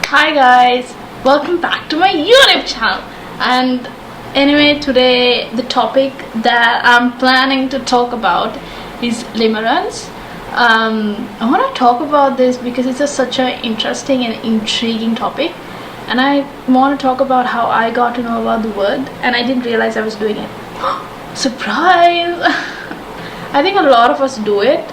Hi guys, welcome back to my YouTube channel. And anyway, today the topic that I'm planning to talk about is limerence. I want to talk about this because it's such an interesting and intriguing topic, and I want to talk about how I got to know about the word and I didn't realize I was doing it. Surprise! I think a lot of us do it,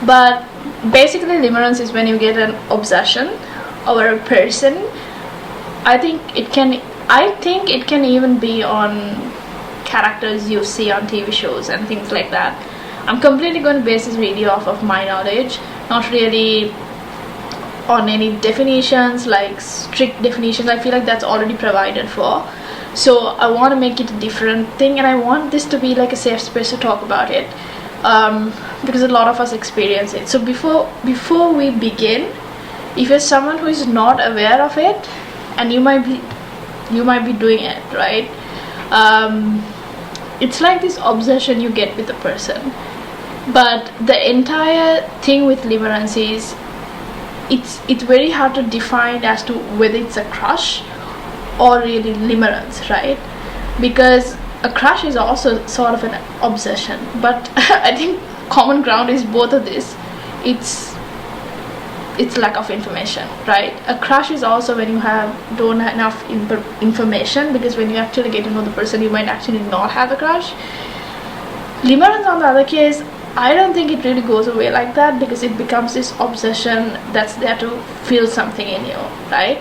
but basically limerence is when you get an obsession over a person. I think it can even be on characters you see on TV shows and things like that. I'm completely going to base this video off of my knowledge, not really on any definitions, like strict definitions. I feel like that's already provided for, so I want to make it a different thing, and I want this to be like a safe space to talk about it, because a lot of us experience it. So before we begin, if you're someone who is not aware of it, and you might be doing it, right? It's like this obsession you get with a person, but the entire thing with limerence is it's very hard to define as to whether it's a crush or really limerence, right? Because a crush is also sort of an obsession, but I think common ground is both of this. It's lack of information, right? A crush is also when you don't have enough information, because when you actually get to know the person, you might actually not have a crush. Limerence, on the other case, I don't think it really goes away like that, because it becomes this obsession that's there to feel something in you, right?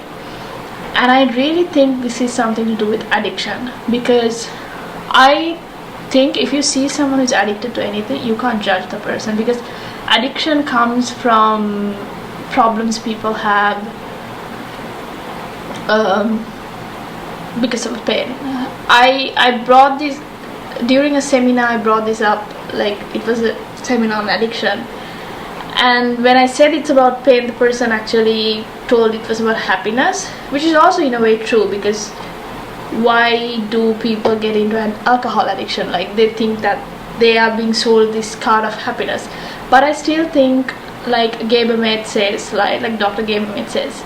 And I really think this is something to do with addiction, because I think if you see someone who's addicted to anything, you can't judge the person, because addiction comes from problems people have because of pain. I brought this during a seminar. I brought this up, like it was a seminar on addiction, and when I said it's about pain, the person actually told it was about happiness, which is also in a way true, because why do people get into an alcohol addiction? Like they think that they are being sold this card of happiness. But I still think, like Gabermate says, like Dr. Gabermate says,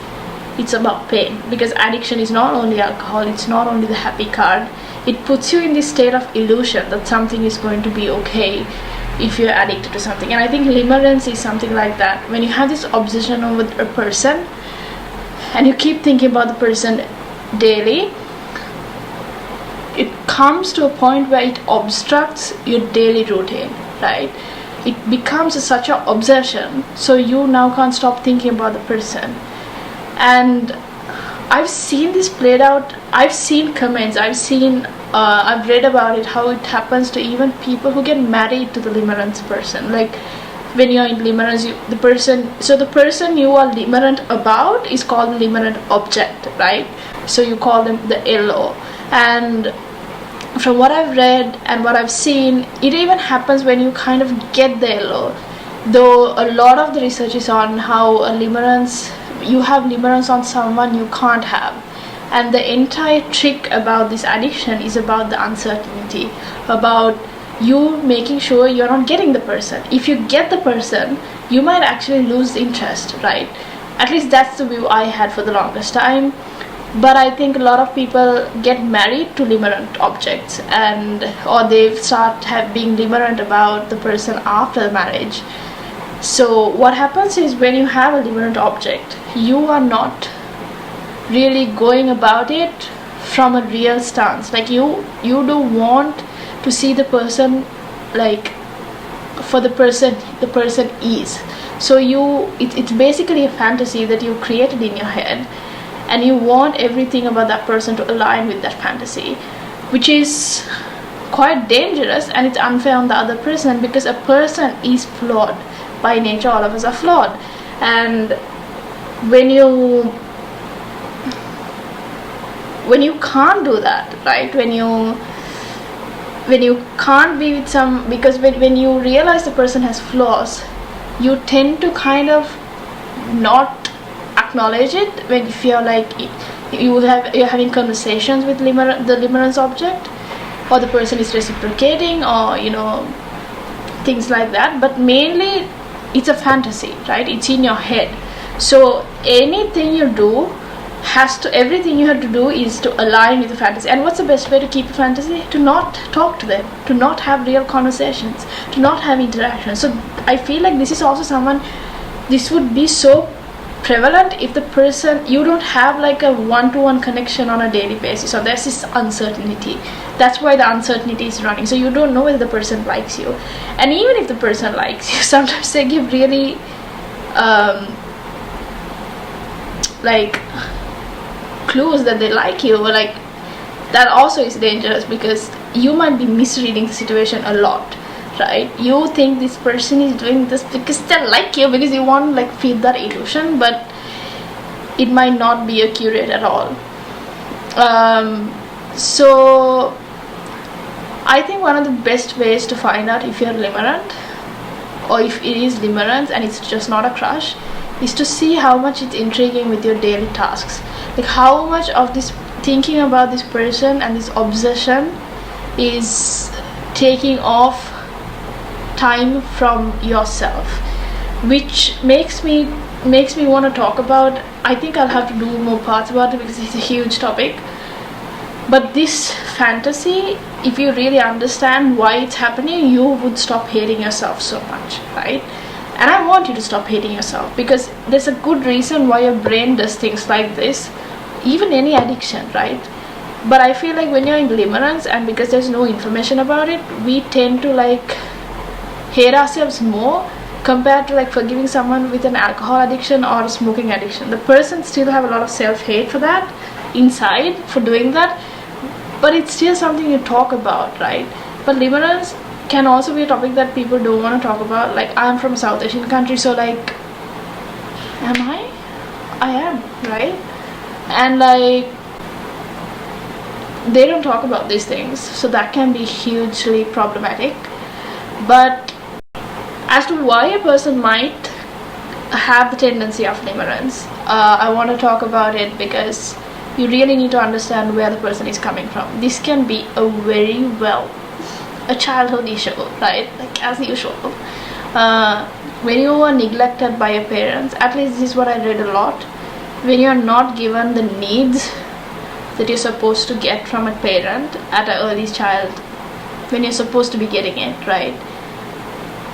it's about pain, because addiction is not only alcohol, it's not only the happy card. It puts you in this state of illusion that something is going to be okay if you're addicted to something. And I think limerence is something like that. When you have this obsession over a person and you keep thinking about the person daily, it comes to a point where it obstructs your daily routine, right? It becomes such an obsession, so you now can't stop thinking about the person. And I've seen this played out. I've seen comments, I've read about it, how it happens to even people who get married to the limerence person. Like when you're in limerence, the person you are limerent about is called the limerent object, right? So you call them the LO. And from what I've read and what I've seen, it even happens when you kind of get the LO. Though a lot of the research is on how you have limerence on someone you can't have. And the entire trick about this addiction is about the uncertainty, about you making sure you're not getting the person. If you get the person, you might actually lose interest, right? At least that's the view I had for the longest time. But I think a lot of people get married to limerent objects, or they start being limerent about the person after the marriage. So what happens is, when you have a limerent object, you are not really going about it from a real stance. Like you don't want to see the person like for the person is. So it's basically a fantasy that you created in your head, and you want everything about that person to align with that fantasy, which is quite dangerous, and it's unfair on the other person, because a person is flawed by nature. All of us are flawed. And when you can't do that, right? When you can't be with because when you realize the person has flaws, you tend to kind of not acknowledge it. When if you're like you're having conversations with the limerence object, or the person is reciprocating, or things like that. But mainly it's a fantasy, right? It's in your head. So anything you do everything you have to do is to align with the fantasy. And what's the best way to keep a fantasy? To not talk to them, to not have real conversations, to not have interaction. So I feel like this is also this would be so prevalent if the person, you don't have like a one-to-one connection on a daily basis. So there's this uncertainty. That's why the uncertainty is running. So you don't know whether the person likes you. And even if the person likes you, sometimes they give really like clues that they like you, or like that also is dangerous, because you might be misreading the situation a lot, right? You think this person is doing this because they like you, because you want to like feed that illusion, but it might not be accurate at all. So I think one of the best ways to find out if you're limerent, or if it is limerence and it's just not a crush, is to see how much it's intriguing with your daily tasks. Like how much of this thinking about this person and this obsession is taking off time from yourself, which makes me want to talk about. I think I'll have to do more parts about it because it's a huge topic. But this fantasy, if you really understand why it's happening, you would stop hating yourself so much, right? And I want you to stop hating yourself, because there's a good reason why your brain does things like this, even any addiction, right? But I feel like when you're in limerence, and because there's no information about it, we tend to like hate ourselves more compared to like forgiving someone with an alcohol addiction or a smoking addiction. The person still have a lot of self-hate for that inside, for doing that, but it's still something you talk about, right? But limerence can also be a topic that people don't want to talk about. Like, I'm from a South Asian country, so like, I am, right? And like, they don't talk about these things, so that can be hugely problematic. But as to why a person might have the tendency of limerence, I want to talk about it, because you really need to understand where the person is coming from. This can be a childhood issue, right? Like, as usual, when you are neglected by your parents, at least this is what I read a lot, when you're not given the needs that you're supposed to get from a parent at an early child, when you're supposed to be getting it, right?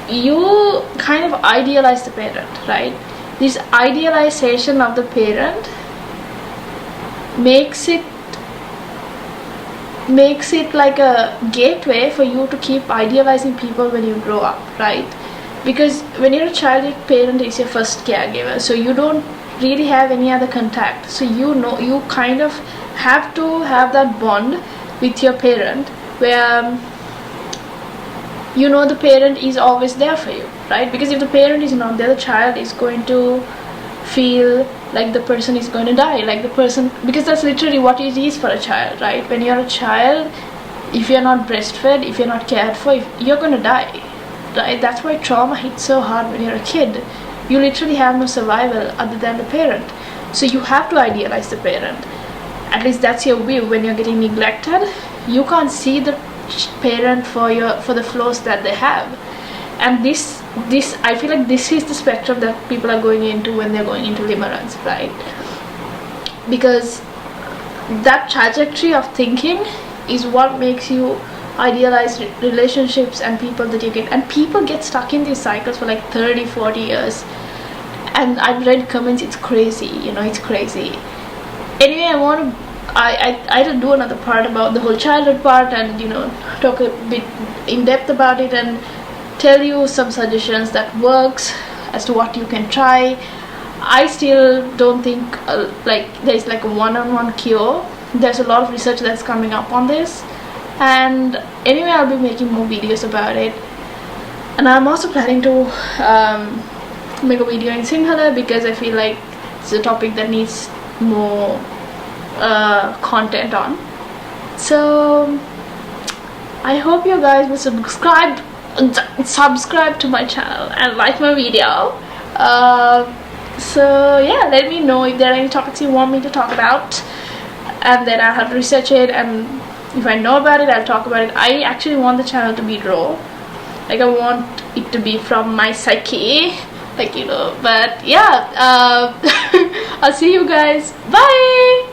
You kind of idealize the parent, right? This idealization of the parent makes it like a gateway for you to keep idealizing people when you grow up, right? Because when you're a child, your parent is your first caregiver, so you don't really have any other contact. So you kind of have to have that bond with your parent, where the parent is always there for you, right? Because if the parent is not there, the child is going to feel like the person is going to die, like the person, because that's literally what it is for a child, right? When you're a child, if you're not breastfed, if you're not cared for, you're going to die, right? That's why trauma hits so hard when you're a kid. You literally have no survival other than the parent, so you have to idealize the parent. At least that's your view. When you're getting neglected, you can't see the parent for the flaws that they have. And this I feel like this is the spectrum that people are going into when they're going into limerence, right? Because that trajectory of thinking is what makes you idealize relationships and people that you get. And people get stuck in these cycles for like 30-40 years, and I've read comments, it's crazy, it's crazy. Anyway, I'll do another part about the whole childhood part, and talk a bit in depth about it, and tell you some suggestions that works as to what you can try. I still don't think like there's like a one-on-one cure. There's a lot of research that's coming up on this, and anyway, I'll be making more videos about it. And I'm also planning to make a video in Sinhala, because I feel like it's a topic that needs more content on. So I hope you guys will subscribe to my channel and like my video. So yeah, let me know if there are any topics you want me to talk about, and then I'll have to research it, and if I know about it, I'll talk about it. I actually want the channel to be raw. Like, I want it to be from my psyche, like, you know. But yeah, I'll see you guys. Bye.